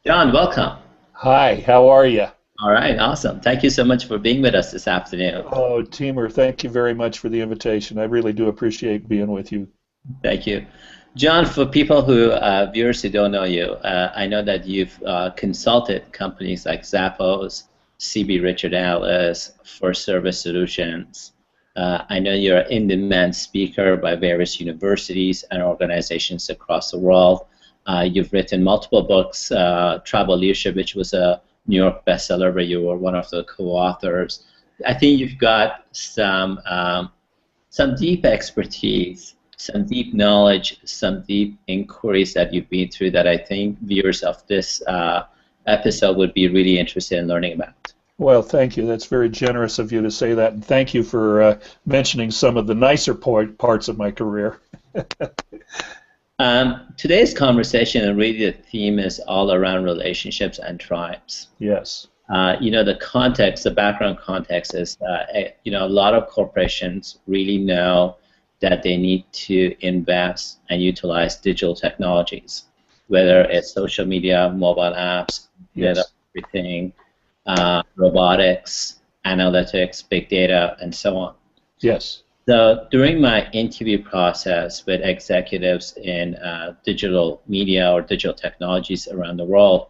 John, welcome. Hi, how are you? All right, awesome. Thank you so much for being with us this afternoon. Oh, Taimour, thank you very much for the invitation. I really do appreciate being with you. Thank you. John, for people viewers who don't know you, I know that you've consulted companies like Zappos, CB Richard Ellis, for service solutions. I know you're an in-demand speaker by various universities and organizations across the world. You've written multiple books, Travel Leadership, which was a New York bestseller, where you were one of the co-authors. I think you've got some deep expertise, some deep knowledge, some deep inquiries that you've been through that I think viewers of this episode would be really interested in learning about. Well, thank you. That's very generous of you to say that, and thank you for mentioning some of the nicer parts of my career. Today's conversation and really the theme is all around relationships and tribes. Yes. The context, the background context is, a lot of corporations really know that they need to invest and utilize digital technologies, whether it's social media, mobile apps, Internet of Yes. everything, robotics, analytics, big data, and so on. Yes. So during my interview process with executives in digital media or digital technologies around the world,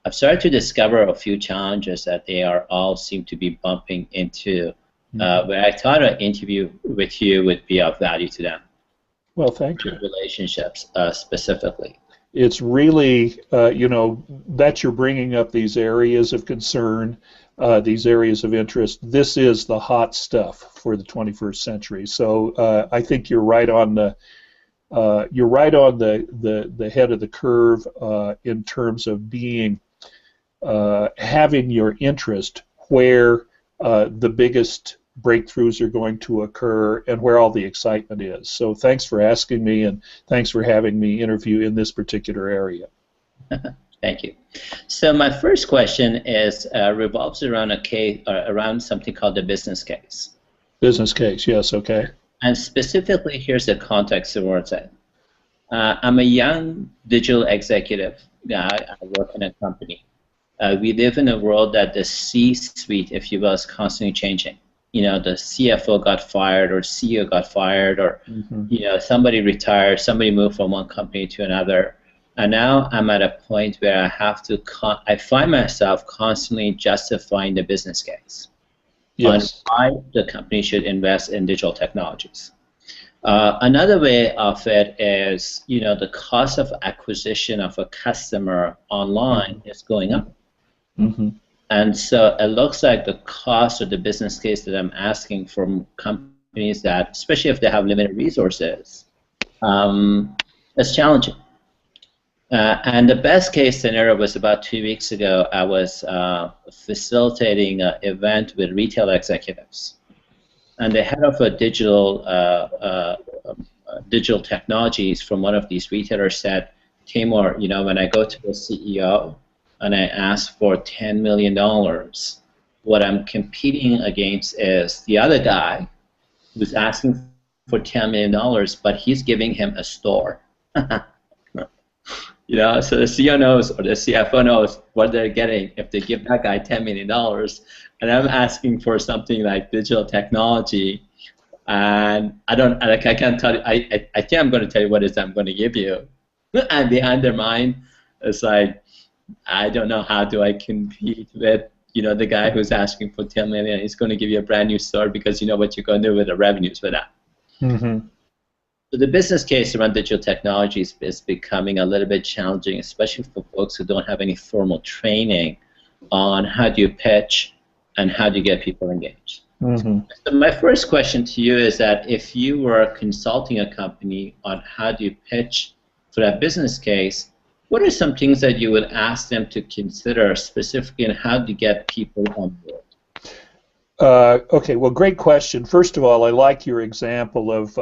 I've started to discover a few challenges that they are all seem to be bumping into, where I thought an interview with you would be of value to them. Well, thank you. Relationships specifically. It's really, that you're bringing up these areas of concern, these areas of interest. This is the hot stuff for the 21st century. So I think you're right on the head of the curve in terms of being having your interest where the biggest breakthroughs are going to occur and where all the excitement is. So thanks for asking me, and thanks for having me interview in this particular area. Thank you. So my first question is revolves around a case, around something called the business case. Business case, yes, okay. And specifically, here's the context towards it. I'm a young digital executive guy. I work in a company. We live in a world that the C-suite, if you will, is constantly changing. The CFO got fired, or CEO got fired, or somebody retired, somebody moved from one company to another, and now I'm at a point where I have to. I find myself constantly justifying the business case on Yes. why the company should invest in digital technologies. Another way of it is, the cost of acquisition of a customer online is going up. Mm-hmm. And so it looks like the cost of the business case that I'm asking from companies that, especially if they have limited resources, is challenging. And the best case scenario was about 2 weeks ago. I was facilitating an event with retail executives. And the head of a digital technologies from one of these retailers said, Taimour, when I go to the CEO and I ask for $10 million, what I'm competing against is the other guy who's asking for $10 million, but he's giving him a store. So the CEO knows, or the CFO knows what they're getting if they give that guy $10 million, and I'm asking for something like digital technology, and I can't tell you. I think I'm going to tell you what it is I'm going to give you, and behind their mind, it's like, I don't know, how do I compete with the guy who's asking for 10 million? He's going to give you a brand new store because you know what you're going to do with the revenues for that. Mm-hmm. So the business case around digital technologies is becoming a little bit challenging, especially for folks who don't have any formal training on how do you pitch and how do you get people engaged. Mm-hmm. So my first question to you is that if you were consulting a company on how do you pitch for that business case, what are some things that you would ask them to consider specifically, and how do you get people on board? Okay, well, great question. First of all, I like your example of,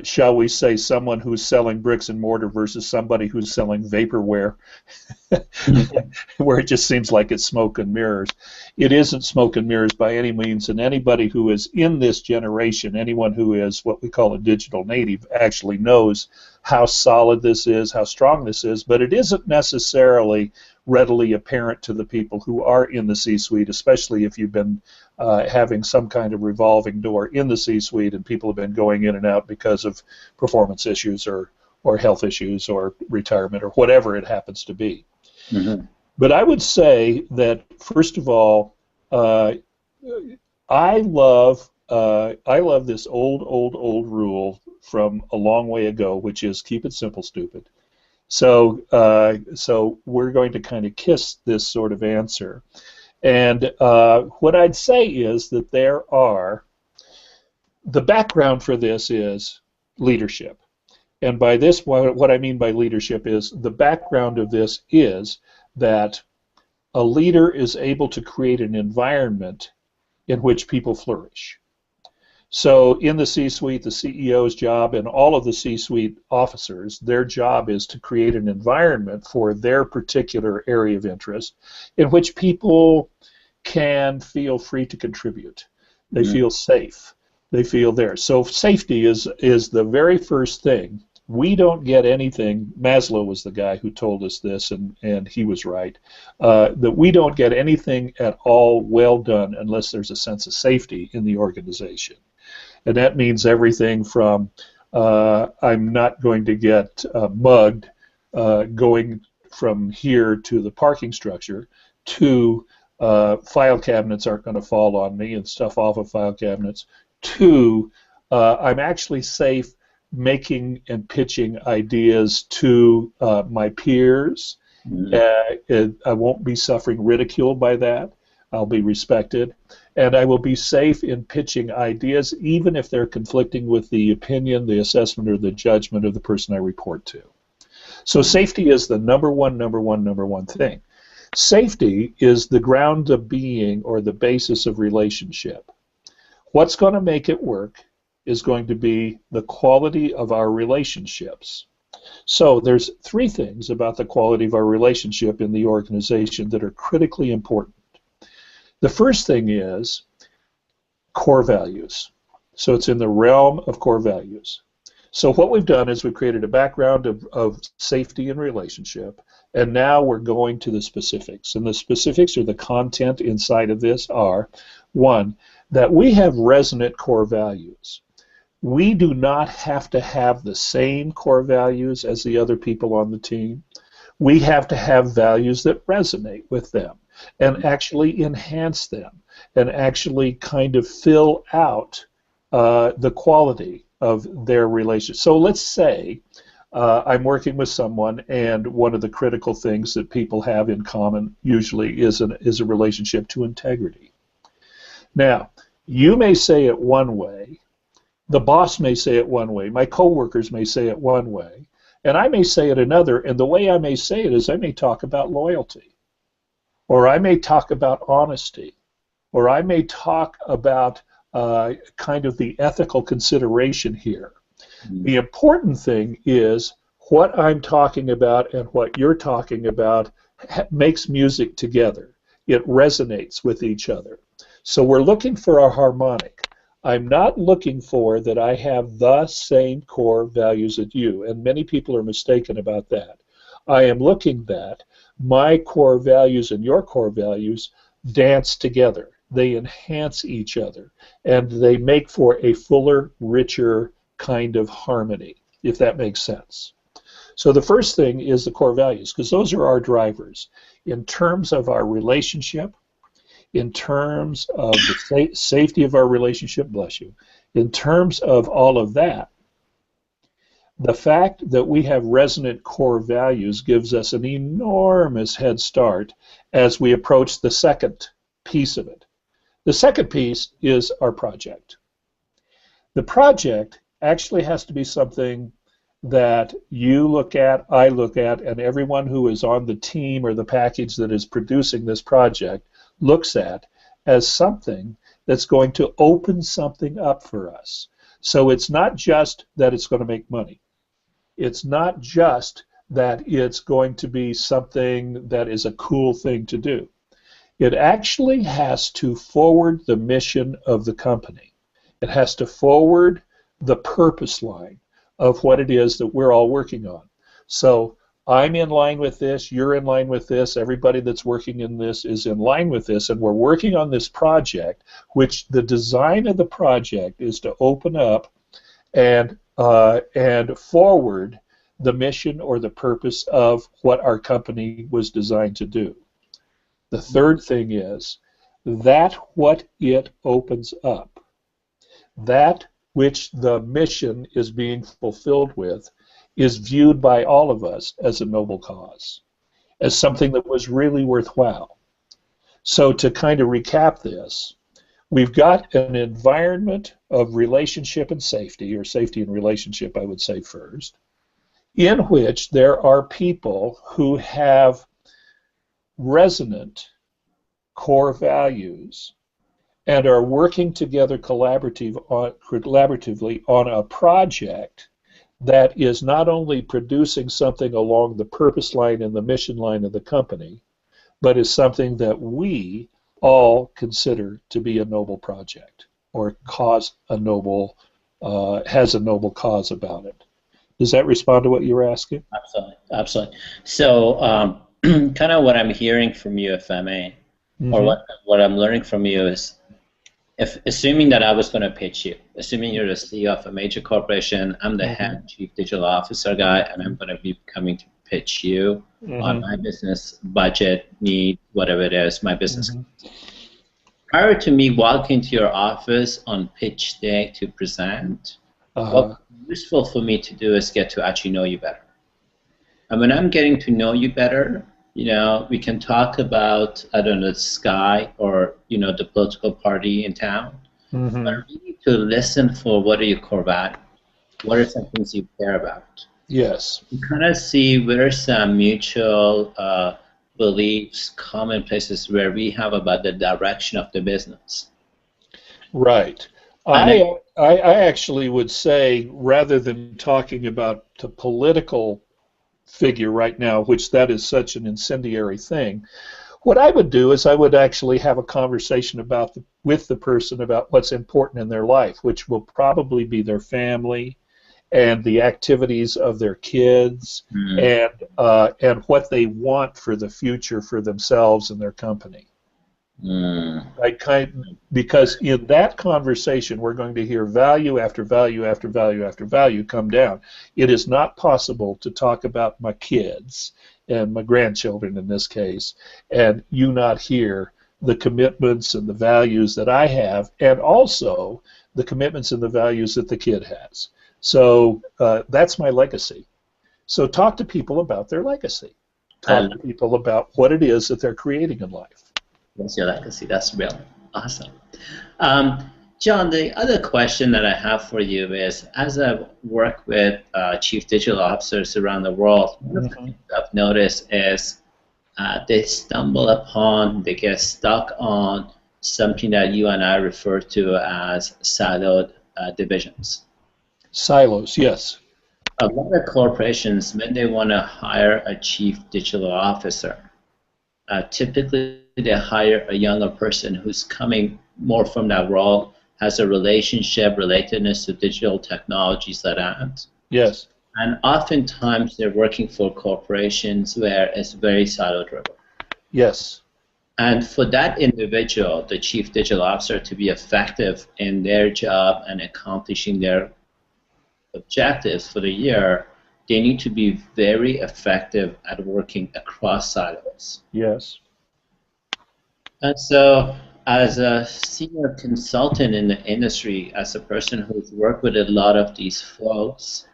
shall we say, someone who's selling bricks and mortar versus somebody who's selling vaporware. where it just seems like it's smoke and mirrors. It isn't smoke and mirrors by any means, and anybody who is in this generation, anyone who is what we call a digital native, actually knows how solid this is, how strong this is, but it isn't necessarily readily apparent to the people who are in the C-suite, especially if you've been having some kind of revolving door in the C-suite and people have been going in and out because of performance issues or health issues or retirement or whatever it happens to be. Mm-hmm. But I would say that, first of all, I love this old rule from a long way ago, which is keep it simple, stupid. So we're going to kind of kiss this sort of answer. And what I'd say is that the background for this is leadership. And by this, what I mean by leadership is the background of this is that a leader is able to create an environment in which people flourish. So in the C-suite, the CEO's job and all of the C-suite officers, their job is to create an environment for their particular area of interest in which people can feel free to contribute. They feel safe. They feel there. So safety is the very first thing. We don't get anything. Maslow was the guy who told us this, and he was right, that we don't get anything at all well done unless there's a sense of safety in the organization. And that means everything from I'm not going to get mugged going from here to the parking structure to file cabinets aren't going to fall on me and stuff off of file cabinets, to I'm actually safe making and pitching ideas to my peers. I won't be suffering ridicule by that. I'll be respected. And I will be safe in pitching ideas even if they're conflicting with the opinion, the assessment, or the judgment of the person I report to. So safety is the number one thing. Safety is the ground of being or the basis of relationship. What's going to make it work is going to be the quality of our relationships. So there's three things about the quality of our relationship in the organization that are critically important. The first thing is core values. So it's in the realm of core values. So what we've done is we've created a background of safety and relationship, and now we're going to the specifics. And the specifics or the content inside of this are, one, that we have resonant core values. We do not have to have the same core values as the other people on the team. We have to have values that resonate with them and actually enhance them and actually kind of fill out the quality of their relationship. So let's say I'm working with someone, and one of the critical things that people have in common usually is a relationship to integrity. Now, you may say it one way, the boss may say it one way, my coworkers may say it one way, and I may say it another, and the way I may say it is I may talk about loyalty, or I may talk about honesty, or I may talk about kind of the ethical consideration here. The important thing is what I'm talking about and what you're talking about makes music together. It resonates with each other. So we're looking for a harmonic. I'm not looking for that I have the same core values as you, and many people are mistaken about that. I am looking that my core values and your core values dance together. They enhance each other, and they make for a fuller, richer kind of harmony, if that makes sense. So the first thing is the core values, because those are our drivers. In terms of our relationship, in terms of the safety of our relationship, bless you, in terms of all of that, the fact that we have resonant core values gives us an enormous head start as we approach the second piece of it. The second piece is our project. The project actually has to be something that you look at, I look at, and everyone who is on the team or the package that is producing this project looks at as something that's going to open something up for us. So it's not just that it's going to make money. It's not just that it's going to be something that is a cool thing to do. It actually has to forward the mission of the company. It has to forward the purpose line of what it is that we're all working on. So I'm in line with this, you're in line with this, everybody that's working in this is in line with this, and we're working on this project, which the design of the project is to open up and forward the mission or the purpose of what our company was designed to do. The third thing is that what it opens up, that which the mission is being fulfilled with, is viewed by all of us as a noble cause, as something that was really worthwhile. So to kind of recap this, we've got an environment of relationship and safety, or safety and relationship, I would say first, in which there are people who have resonant core values and are working together collaboratively on a project that is not only producing something along the purpose line and the mission line of the company, but is something that we all consider to be a noble project or has a noble cause about it. Does that respond to what you were asking? Absolutely, absolutely. So, kind of what I'm hearing from you, if I may, or what I'm learning from you is, assuming that I was going to pitch you, assuming you're the CEO of a major corporation, I'm the head chief digital officer guy, and I'm going to be coming to pitch you on my business budget, need, whatever it is, my business. Prior to me walking to your office on pitch day to present, what's useful for me to do is get to actually know you better. And when I'm getting to know you better, you know, we can talk about, I don't know, the sky or, you know, the political party in town. But we need to listen for what are your core values. What are some things you care about? Yes. You kind of see where some mutual beliefs, common places where we have about the direction of the business. Right. I actually would say, rather than talking about the political figure right now, which that is such an incendiary thing, what I would do is I would actually have a conversation with the person about what's important in their life, which will probably be their family and the activities of their kids and what they want for the future for themselves and their company. Because in that conversation we're going to hear value after value after value after value come down. It is not possible to talk about my kids and my grandchildren in this case and you not hear the commitments and the values that I have, and also the commitments and the values that the kid has. So that's my legacy. So talk to people about their legacy. Talk to people about what it is that they're creating in life. What's your legacy? That's real. Awesome. John, the other question that I have for you is, as I work with chief digital officers around the world, one of the things I've noticed is they stumble upon, they get stuck on something that you and I refer to as siloed divisions. Silos, yes. A lot of corporations, when they want to hire a chief digital officer, typically they hire a younger person who's coming more from that role, has a relationship, relatedness to digital technologies that aren't. Yes. And oftentimes they're working for corporations where it's very silo-driven. Yes. And for that individual, the chief digital officer, to be effective in their job and accomplishing their objectives for the year, they need to be very effective at working across silos. Yes. And so, as a senior consultant in the industry, as a person who's worked with a lot of these folks,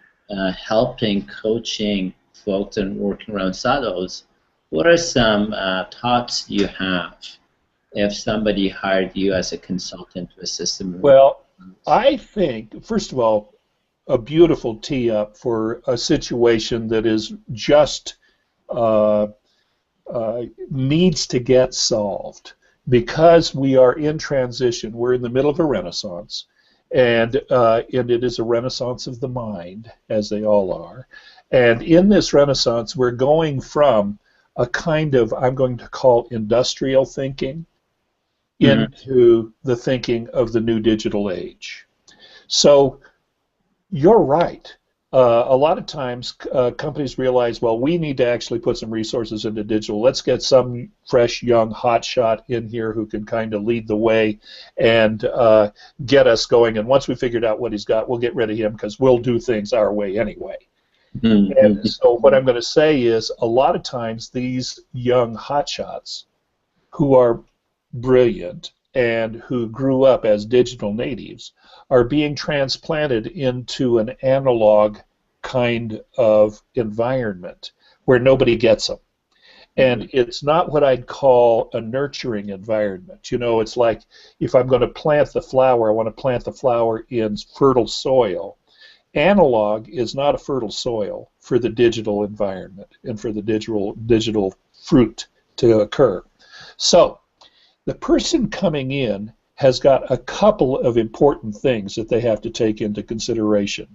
helping, coaching folks and working around silos, what are some thoughts you have if somebody hired you as a consultant to assist them? Well, I think, first of all, a beautiful tee up for a situation that is just needs to get solved, because we are in transition. We're in the middle of a renaissance, and it is a renaissance of the mind, as they all are, And in this renaissance, we're going from a kind of, I'm going to call industrial thinking, into the thinking of the new digital age. So you're right. A lot of times companies realize, well, we need to actually put some resources into digital. Let's get some fresh, young, hotshot in here who can kind of lead the way and get us going. And once we figured out what he's got, we'll get rid of him because we'll do things our way anyway. And so what I'm going to say is a lot of times these young hotshots who are brilliant and who grew up as digital natives are being transplanted into an analog kind of environment where nobody gets them. And it's not what I'd call a nurturing environment. You know, it's like if I'm going to plant the flower, I want to plant the flower in fertile soil. Analog is not a fertile soil for the digital environment and for the digital fruit to occur. So the person coming in has got a couple of important things that they have to take into consideration.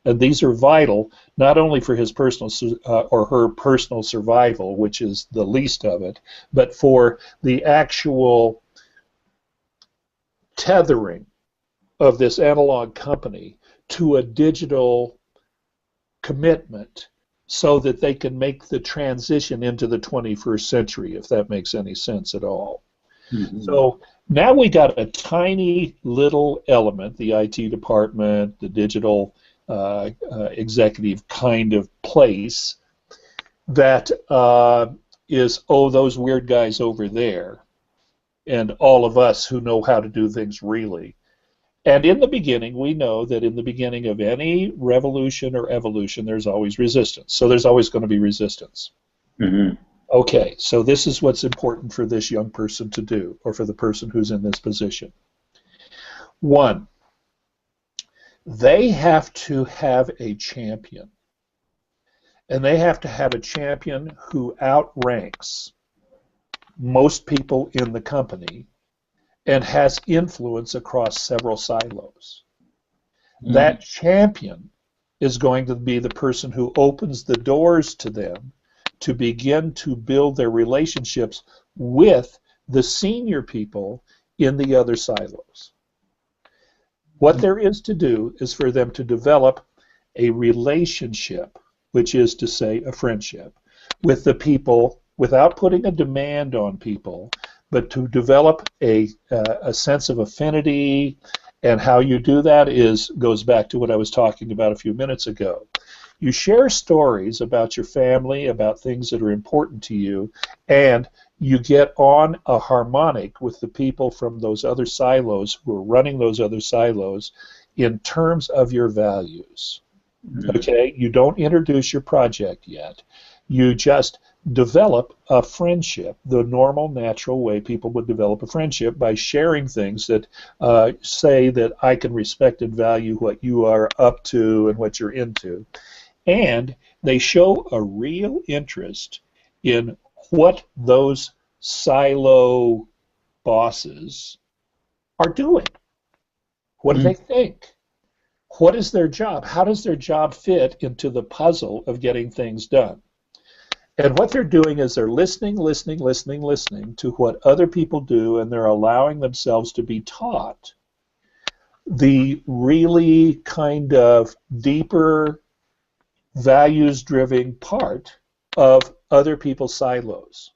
And these are vital not only for his personal or her personal survival, which is the least of it, but for the actual tethering of this analog company to a digital commitment so that they can make the transition into the 21st century, if that makes any sense at all. So now we got a tiny little element, the IT department, the digital executive kind of place that is, oh, those weird guys over there and all of us who know how to do things really. And in the beginning, we know that in the beginning of any revolution or evolution, there's always resistance. So there's always going to be resistance. Okay, so this is what's important for this young person to do, or for the person who's in this position. One, they have to have a champion. And they have to have a champion who outranks most people in the company and has influence across several silos. That champion is going to be the person who opens the doors to them to begin to build their relationships with the senior people in the other silos. What there is to do is for them to develop a relationship, which is to say a friendship, with the people without putting a demand on people, but to develop a sense of affinity. And how you do that goes back to what I was talking about a few minutes ago. You share stories about your family, about things that are important to you, and you get on a harmonic with the people from those other silos who are running those other silos in terms of your values. Okay? You don't introduce your project yet. You just develop a friendship, the normal, natural way people would develop a friendship, by sharing things that say that I can respect and value what you are up to and what you're into. And they show a real interest in what those silo bosses are doing. What do they think? What is their job? How does their job fit into the puzzle of getting things done? And what they're doing is they're listening to what other people do, and they're allowing themselves to be taught the really kind of deeper, values-driven part of other people's silos.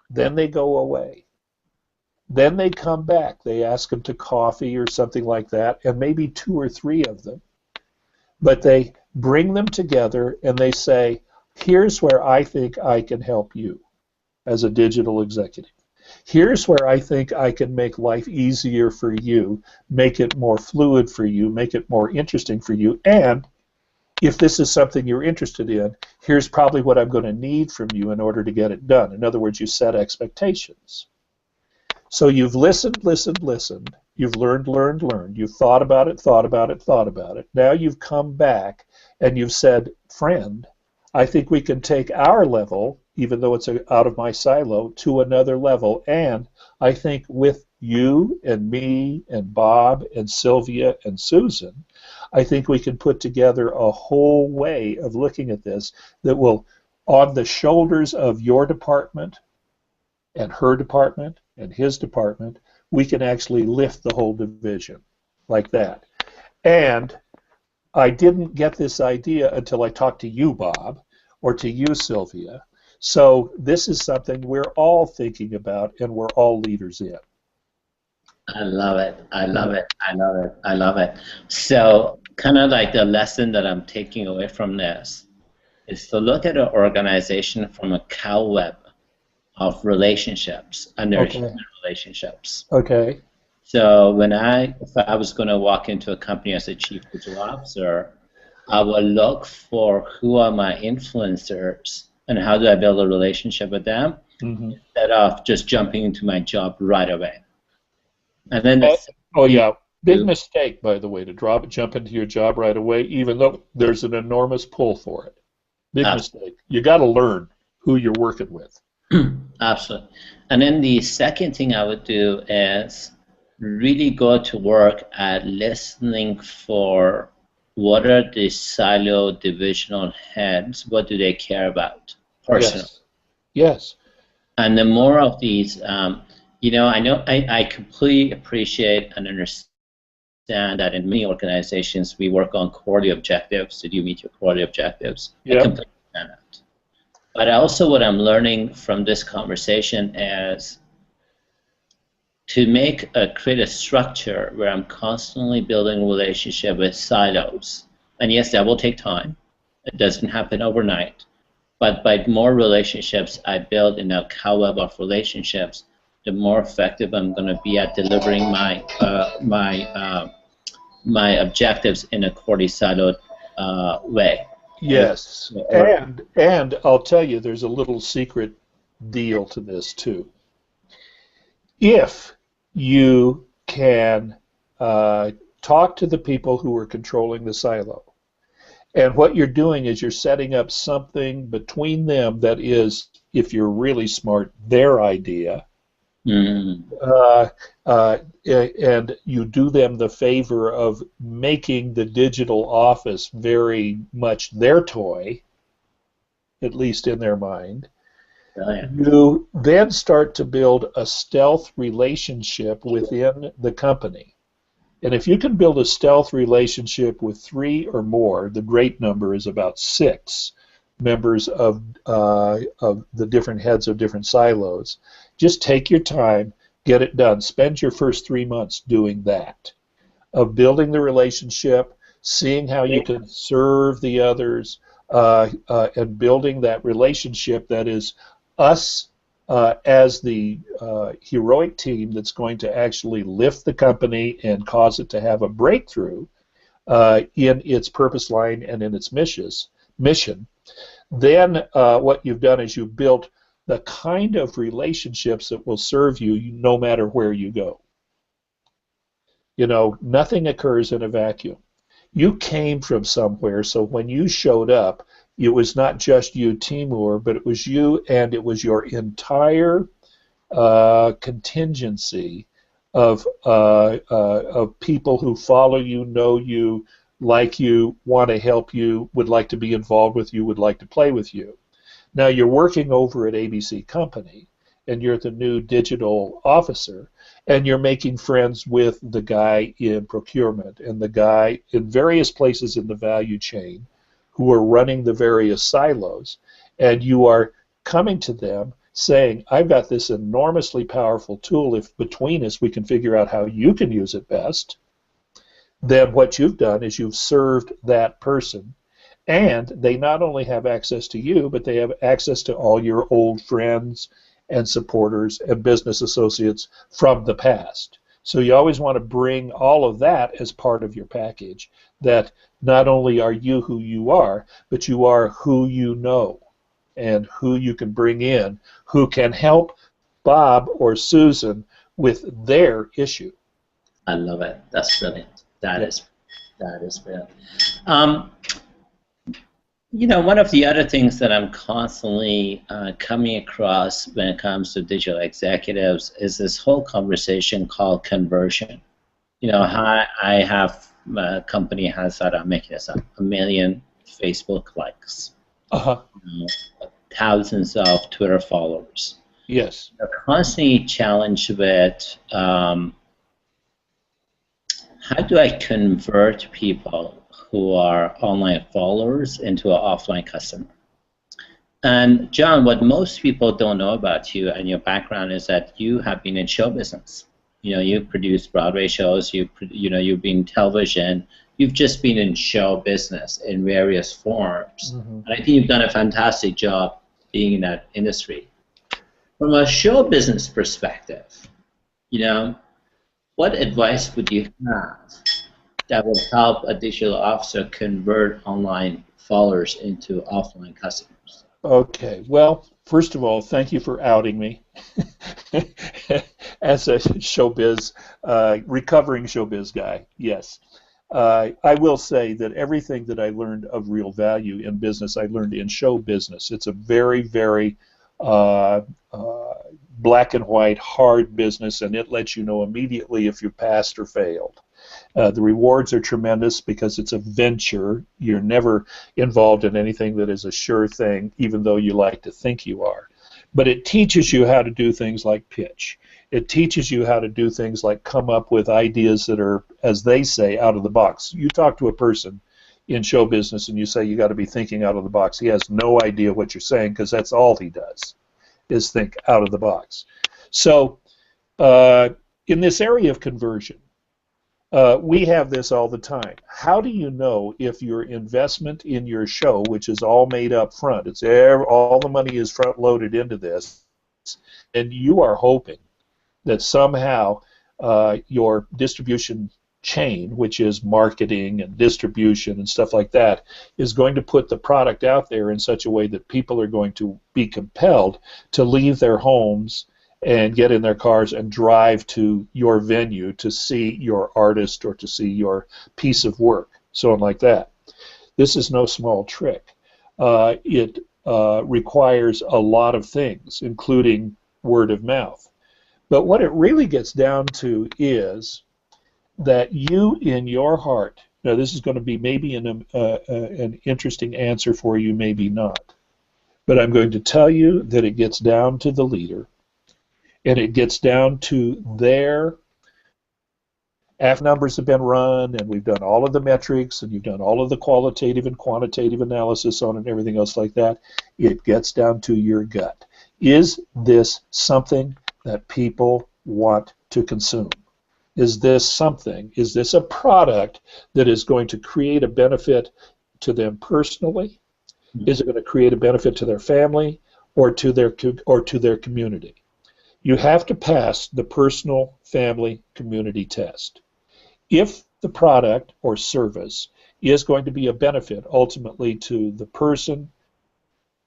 Then they go away. Then they come back. They ask them to coffee or something like that, and maybe 2 or 3 of them. But they bring them together and they say, here's where I think I can help you as a digital executive. Here's where I think I can make life easier for you, make it more fluid for you, make it more interesting for you, and if this is something you're interested in, here's probably what I'm going to need from you in order to get it done. In other words, you set expectations. So you've listened. You've learned. You've thought about it. Now you've come back and you've said, friend, I think we can take our level, even though it's out of my silo, to another level. And I think with you and me and Bob and Sylvia and Susan, I think we can put together a whole way of looking at this that will, on the shoulders of your department and her department and his department, we can actually lift the whole division like that. And I didn't get this idea until I talked to you, Bob, or to you, Sylvia. So this is something we're all thinking about and we're all leaders in. I love it. I love it. I love it. I love it. So kind of like the lesson that I'm taking away from this is to look at an organization from a cow web of relationships and their human relationships. Okay. So if I was going to walk into a company as a chief digital officer, I would look for who are my influencers and how do I build a relationship with them instead of just jumping into my job right away. And then big mistake, by the way, to jump into your job right away, even though there's an enormous pull for it. Big mistake. You got to learn who you're working with. Absolutely. And then the second thing I would do is really go to work at listening for what are the silo divisional heads, what do they care about personally. Yes. And the more of these, I completely appreciate and understand that in many organizations we work on quarterly objectives. Did you meet your quarterly objectives? Yep. I completely understand that. But also what I'm learning from this conversation is to create a structure where I'm constantly building a relationship with silos. And yes, that will take time. It doesn't happen overnight. But by more relationships I build in a cow web of relationships, the more effective I'm going to be at delivering my objectives in a quarterly siloed way. Yes, and I'll tell you, there's a little secret deal to this too. If you can talk to the people who are controlling the silo, and what you're doing is you're setting up something between them that is, if you're really smart, their idea, and you do them the favor of making the digital office very much their toy, at least in their mind. You then start to build a stealth relationship within the company. And if you can build a stealth relationship with 3 or more, the great number is about 6 members of the different heads of different silos, just take your time, get it done. Spend your first 3 months doing that, of building the relationship, seeing how you can serve the others, and building that relationship that is us as the heroic team that's going to actually lift the company and cause it to have a breakthrough in its purpose line and in its mission. Then what you've done is you've built the kind of relationships that will serve you no matter where you go. You know, nothing occurs in a vacuum. You came from somewhere, so when you showed up, it was not just you, Taimour, but it was you and it was your entire contingency of people who follow you, know you, like you, want to help you, would like to be involved with you, would like to play with you. Now you're working over at ABC Company, and you're the new digital officer, and you're making friends with the guy in procurement and the guy in various places in the value chain who are running the various silos, and you are coming to them saying, I've got this enormously powerful tool. If between us we can figure out how you can use it best, then what you've done is you've served that person, and they not only have access to you, but they have access to all your old friends and supporters and business associates from the past. So you always want to bring all of that as part of your package, that not only are you who you are, but you are who you know and who you can bring in, who can help Bob or Susan with their issue. I love it. That's brilliant. That is brilliant. You know, one of the other things that I'm constantly coming across when it comes to digital executives is this whole conversation called conversion. I have a company has that, I'm making this up, 1 million Facebook likes, Uh-huh. thousands of Twitter followers. Yes. They're constantly challenged with how do I convert people who are online followers into an offline customer? And John, what most people don't know about you and your background is that you have been in show business. You've produced Broadway shows, you've been television, you've just been in show business in various forms. Mm-hmm. And I think you've done a fantastic job being in that industry. From a show business perspective, what advice would you have that would help a digital officer convert online followers into offline customers? Okay. Well, first of all, thank you for outing me as a recovering showbiz guy. Yes. I will say that everything that I learned of real value in business, I learned in show business. It's a very, very black and white, hard business, and it lets you know immediately if you passed or failed. The rewards are tremendous because it's a venture. You're never involved in anything that is a sure thing, even though you like to think you are. But it teaches you how to do things like pitch. It teaches you how to do things like come up with ideas that are, as they say, out of the box. You talk to a person in show business and you say you got to be thinking out of the box. He has no idea what you're saying because that's all he does is think out of the box. So in this area of conversion, we have this all the time. How do you know if your investment in your show, which is all made up front, all the money is front loaded into this, and you are hoping that somehow your distribution chain, which is marketing and distribution and stuff like that, is going to put the product out there in such a way that people are going to be compelled to leave their homes and get in their cars and drive to your venue to see your artist or to see your piece of work, so on like that. This is no small trick. It requires a lot of things, including word of mouth. But what it really gets down to is that you in your heart, now this is going to be maybe an interesting answer for you, maybe not, but I'm going to tell you that it gets down to the leader, and it gets down to their, after numbers have been run, and we've done all of the metrics, and you've done all of the qualitative and quantitative analysis on it and everything else like that, it gets down to your gut. Is this something that people want to consume? Is this a product that is going to create a benefit to them personally? Is it going to create a benefit to their family or to their community? You have to pass the personal family community test. If the product or service is going to be a benefit ultimately to the person,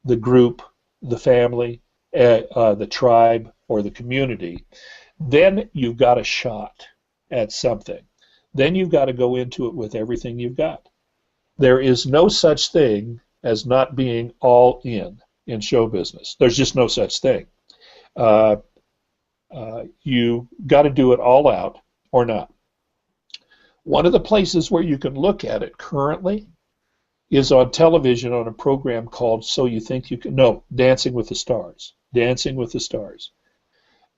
the group, the family, the tribe, or the community, then you've got a shot at something. Then you've got to go into it with everything you've got. There is no such thing as not being all in show business. There's just no such thing. You got to do it all out or not. One of the places where you can look at it currently is on television on a program called So You Think You Can, no, Dancing with the Stars. Dancing with the Stars.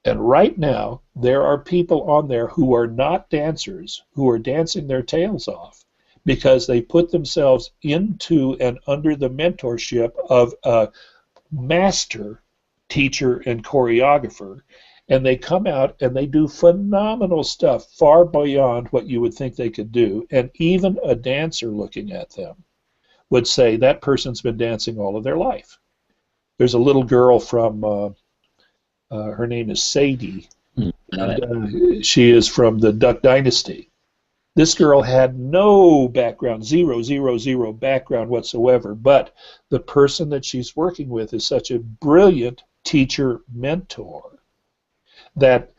And right now, there are people on there who are not dancers, who are dancing their tails off because they put themselves into and under the mentorship of a master teacher and choreographer, and they come out and they do phenomenal stuff far beyond what you would think they could do, and even a dancer looking at them would say that person's been dancing all of their life. There's a little girl from her name is Sadie, and she is from the Duck Dynasty. This girl had no background, zero background whatsoever, but the person that she's working with is such a brilliant teacher mentor that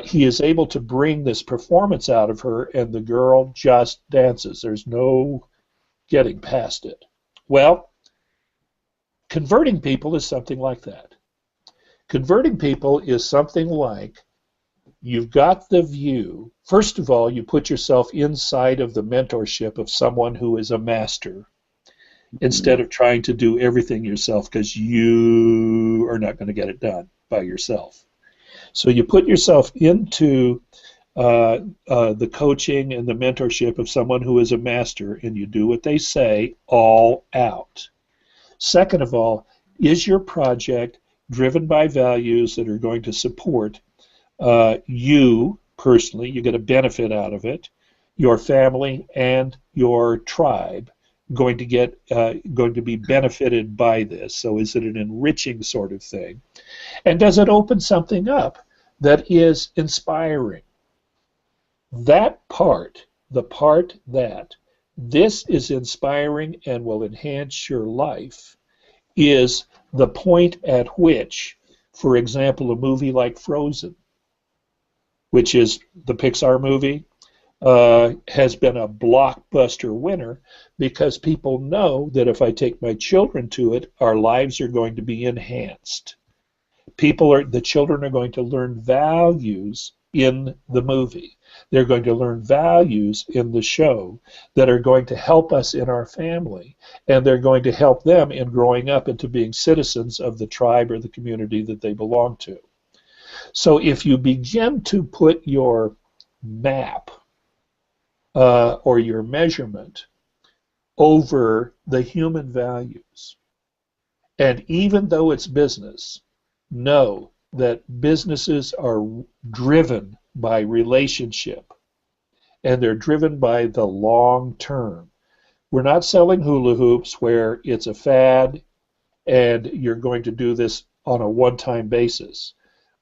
he is able to bring this performance out of her, and the girl just dances. There's no getting past it. Well, converting people is something like that. Converting people is something like you've got the view. First of all, you put yourself inside of the mentorship of someone who is a master instead of trying to do everything yourself, because you are not going to get it done by yourself. So you put yourself into the coaching and the mentorship of someone who is a master, and you do what they say all out. Second of all, is your project driven by values that are going to support you personally? You get a benefit out of it, your family and your tribe going to be benefited by this. So is it an enriching sort of thing? And does it open something up that is inspiring? That part, the part that this is inspiring and will enhance your life, is the point at which, for example, a movie like Frozen, which is the Pixar movie, has been a blockbuster winner because people know that if I take my children to it, our lives are going to be enhanced. The children are going to learn values in the movie. They're going to learn values in the show that are going to help us in our family, and they're going to help them in growing up into being citizens of the tribe or the community that they belong to. So if you begin to put your map or your measurement over the human values, and even though it's business, know that businesses are driven by relationship, and they're driven by the long term. We're not selling hula hoops where it's a fad and you're going to do this on a one-time basis.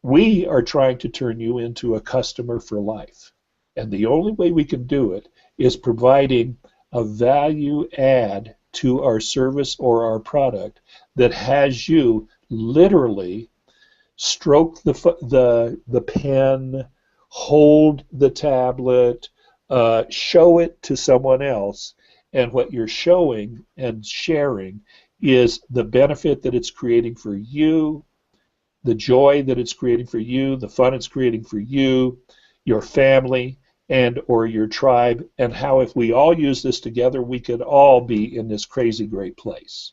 We are trying to turn you into a customer for life. And the only way we can do it is providing a value add to our service or our product that has you literally stroke the pen, hold the tablet, show it to someone else, and what you're showing and sharing is the benefit that it's creating for you, the joy that it's creating for you, the fun it's creating for you, your family, and or your tribe, and how if we all use this together, we could all be in this crazy great place.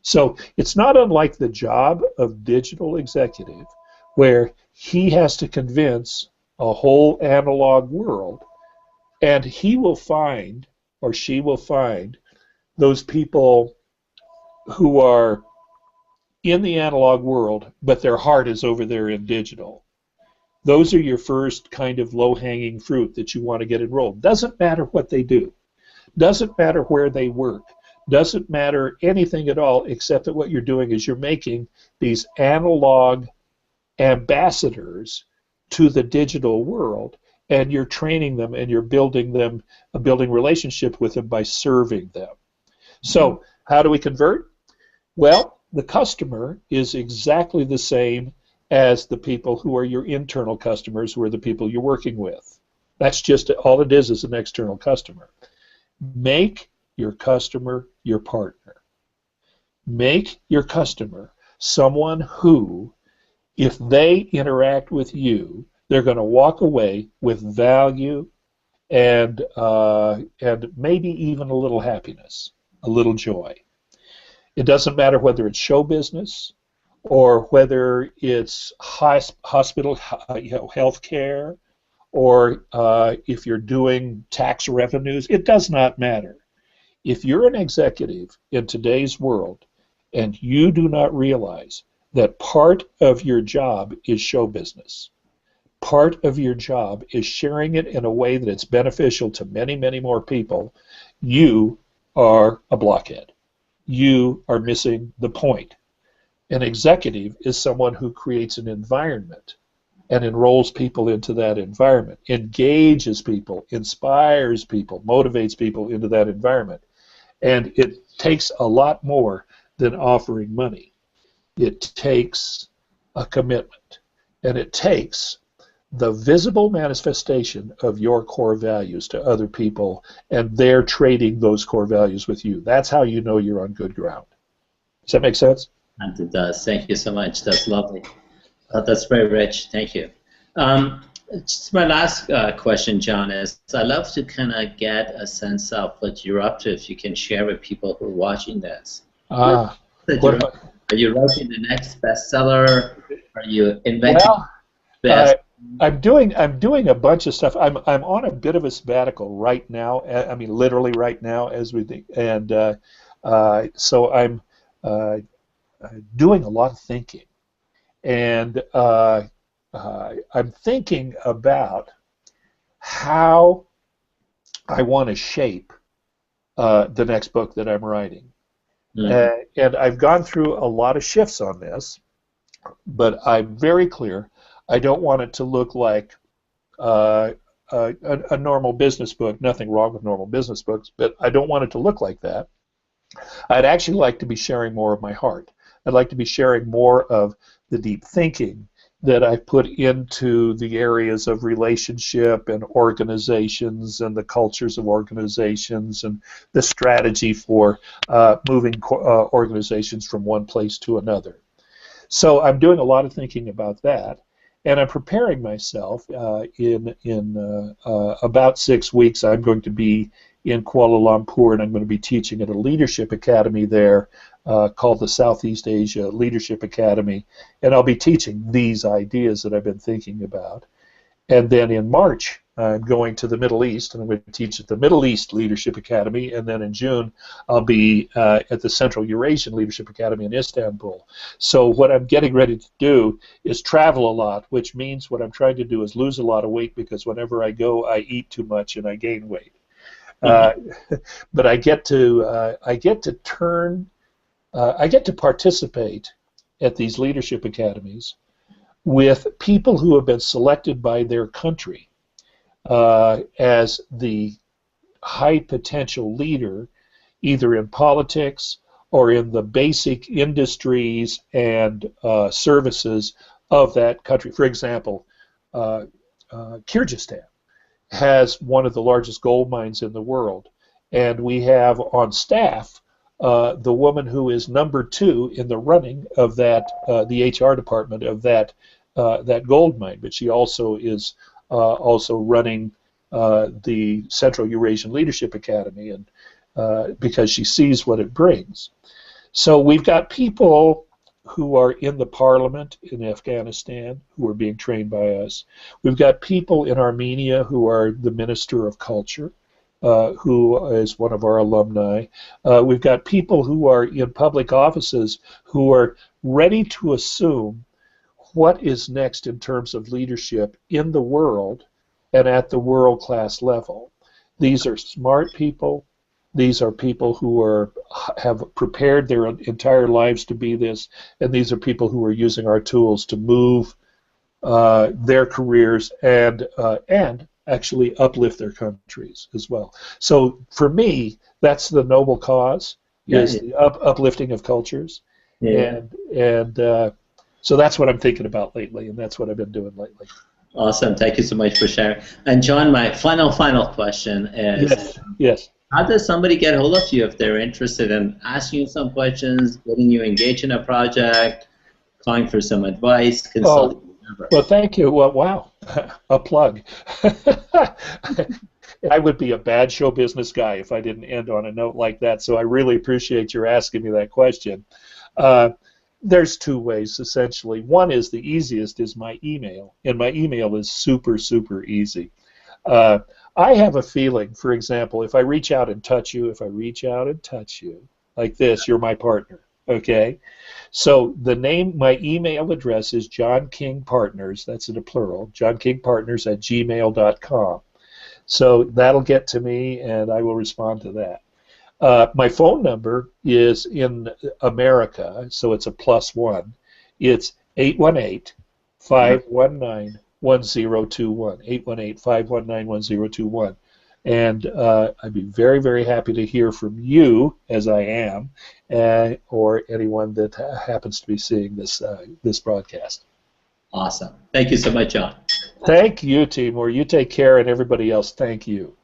So it's not unlike the job of digital executive, where he has to convince a whole analog world, and he will find, or she will find, those people who are in the analog world, but their heart is over there in digital. Those are your first kind of low-hanging fruit that you want to get enrolled. Doesn't matter what they do. Doesn't matter where they work. Doesn't matter anything at all, except that what you're doing is you're making these analog ambassadors to the digital world, and you're training them and you're building relationship with them by serving them. So how do we convert? Well, the customer is exactly the same as the people who are your internal customers, who are the people you're working with. That's just all it is an external customer. Make your customer your partner. Make your customer someone who, if they interact with you, they're going to walk away with value and maybe even a little happiness, a little joy. It doesn't matter whether it's show business or whether it's hospital, health care, or if you're doing tax revenues. It does not matter. If you're an executive in today's world and you do not realize that part of your job is show business, part of your job is sharing it in a way that it's beneficial to many, many more people, you are a blockhead. You are missing the point. An executive is someone who creates an environment and enrolls people into that environment, engages people, inspires people, motivates people into that environment. And it takes a lot more than offering money. It takes a commitment, and it takes the visible manifestation of your core values to other people, and they're trading those core values with you. That's how you know you're on good ground. Does that make sense? And it does. Thank you so much. That's lovely. That's very rich. Thank you. Just my last question, John, is I'd love to kind of get a sense of what you're up to, if you can share with people who are watching this. Ah, Are you writing the next bestseller? Are you inventing well, best? I'm doing a bunch of stuff. I'm on a bit of a sabbatical right now. I mean, literally right now as we think, and so I'm doing a lot of thinking, and I'm thinking about how I want to shape the next book that I'm writing. And I've gone through a lot of shifts on this, but I'm very clear. I don't want it to look like a normal business book. Nothing wrong with normal business books, but I don't want it to look like that. I'd actually like to be sharing more of my heart. I'd like to be sharing more of the deep thinking that I've put into the areas of relationship and organizations and the cultures of organizations and the strategy for moving organizations from one place to another. So I'm doing a lot of thinking about that, and I'm preparing myself. In about 6 weeks, I'm going to be in Kuala Lumpur, and I'm going to be teaching at a leadership academy there called the Southeast Asia Leadership Academy, and I'll be teaching these ideas that I've been thinking about. And then in March, I'm going to the Middle East, and I'm going to teach at the Middle East Leadership Academy, and then in June, I'll be at the Central Eurasian Leadership Academy in Istanbul. So what I'm getting ready to do is travel a lot, which means what I'm trying to do is lose a lot of weight, because whenever I go, I eat too much and I gain weight. But I get to participate at these leadership academies with people who have been selected by their country as the high potential leader, either in politics or in the basic industries and services of that country. For example, Kyrgyzstan has one of the largest gold mines in the world, and we have on staff the woman who is number 2 in the running of that the HR department of that gold mine, but she also is also running the Central Eurasian Leadership Academy, and because she sees what it brings. So we've got people who are in the parliament in Afghanistan who are being trained by us. We've got people in Armenia who are the Minister of Culture, who is one of our alumni. We've got people who are in public offices who are ready to assume what is next in terms of leadership in the world and at the world-class level. These are smart people. These are people who have prepared their entire lives to be this, and these are people who are using our tools to move their careers and actually uplift their countries as well. So for me, that's the noble cause, is the uplifting of cultures, and so that's what I'm thinking about lately, and that's what I've been doing lately. Awesome. Thank you so much for sharing. And John, my final question is, yes. How does somebody get hold of you if they're interested in asking you some questions, getting you engaged in a project, calling for some advice, consulting? Well, thank you. Well, wow, a plug. I would be a bad show business guy if I didn't end on a note like that, so I really appreciate your asking me that question. There's 2 ways, essentially. One is the easiest, is my email, and my email is super, super easy. I have a feeling, for example, if I reach out and touch you, like this, you're my partner, okay? So my email address is John King Partners, that's in a plural, johnkingpartners@gmail.com. So that'll get to me, and I will respond to that. My phone number is in America, so it's a +1. It's 818-519-1021, 818-519-1021. And I'd be very, very happy to hear from you, as I am, or anyone that happens to be seeing this broadcast. Awesome. Thank you so much, John. Thank you, Taimour. You take care, and everybody else, thank you.